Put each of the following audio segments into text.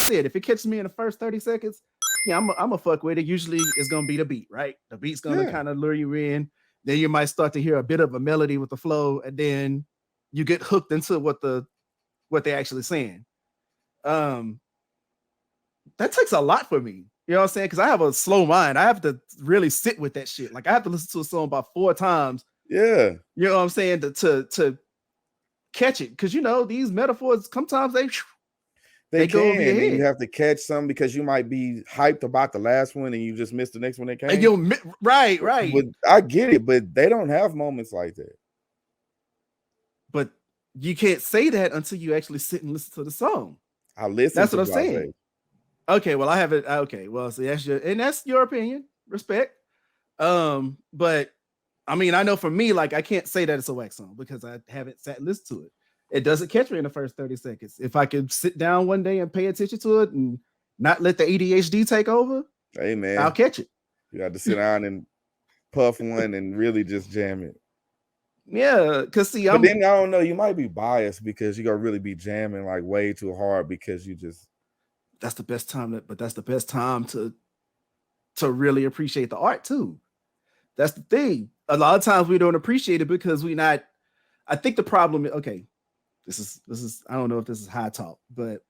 said, if it catches me in the first 30 seconds, yeah, I'm a fuck with it. Usually it's gonna be the beat, right? The beat's gonna kind of lure you in. Then you might start to hear a bit of a melody with the flow, and then you get hooked into what they're actually saying. Um, that takes a lot for me. You know what I'm saying? Because I have a slow mind. I have to really sit with that shit. Like I have to listen to a song about 4 times. Yeah. You know what I'm saying? To catch it. Because these metaphors, sometimes they go over your head. And you have to catch some because you might be hyped about the last one and you just missed the next one that came. Right. But I get it, but they don't have moments like that. But you can't say that until you actually sit and listen to the song. I listen. That's what I'm saying. Okay, well, I have it. Okay, well, so that's your opinion. Respect. But I mean, I know for me, like I can't say that it's a wax song because I haven't sat and listened to it. It doesn't catch me in the first 30 seconds. If I could sit down one day and pay attention to it and not let the ADHD take over, hey man, I'll catch it. You got to sit down and puff one and really just jam it. Yeah, because then I don't know, you might be biased because you're gonna really be jamming like way too hard because you just. That's the best time to really appreciate the art too. That's the thing. A lot of times we don't appreciate it because I think the problem is, okay, this is I don't know if this is high talk, but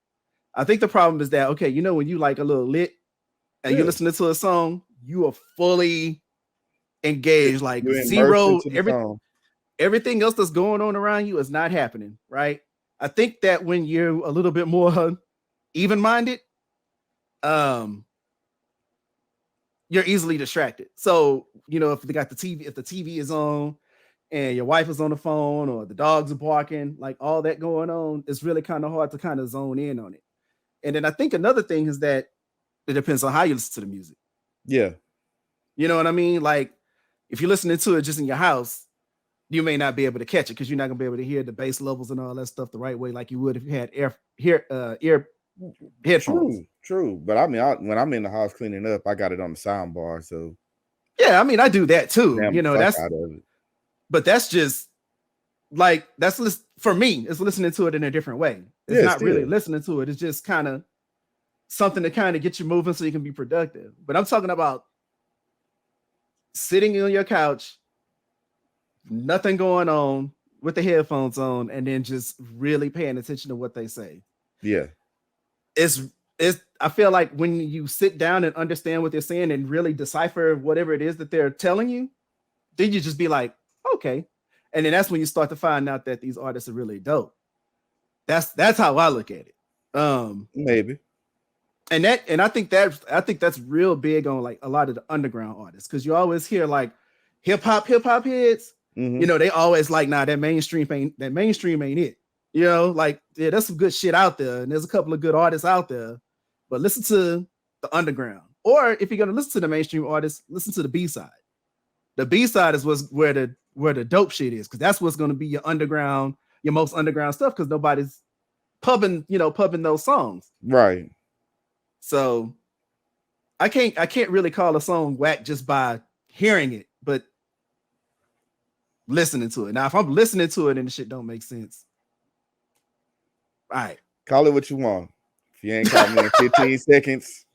I think the problem is that, okay, when you like a little lit and you're listening to a song, you are fully engaged, like zero, everything else that's going on around you is not happening, right? I think that when you're a little bit more even-minded, you're easily distracted. So, if they got the TV is on and your wife is on the phone or the dogs are barking, like all that going on, it's really kind of hard to kind of zone in on it. And then I think another thing is that it depends on how you listen to the music. Yeah. You know what I mean? Like if you're listening to it just in your house, you may not be able to catch it because you're not gonna be able to hear the bass levels and all that stuff the right way like you would if you had ear headphones. True. But I mean, when I'm in the house cleaning up, I got it on the sound bar. So yeah, I mean, I do that too. But that's just like for me. It's listening to it in a different way. It's not really listening to it. It's just kind of something to kind of get you moving so you can be productive. But I'm talking about sitting on your couch, nothing going on with the headphones on, and then just really paying attention to what they say. Yeah. I feel like when you sit down and understand what they're saying and really decipher whatever it is that they're telling you, then you just be like, okay. And then that's when you start to find out that these artists are really dope. That's how I look at it. Maybe. And I think that's real big on like a lot of the underground artists because you always hear like hip hop heads. Mm-hmm. They always like, nah, that mainstream ain't it. Like, yeah, there's some good shit out there, and there's a couple of good artists out there, but listen to the underground. Or if you're gonna listen to the mainstream artists, listen to the B-side. The B-side is where the dope shit is, because that's what's gonna be your most underground stuff, because nobody's pubbing those songs. Right. So I can't really call a song whack just by hearing it, but listening to it. Now, if I'm listening to it and the shit don't make sense, all right. Call it what you want. If you ain't called me in 15 seconds.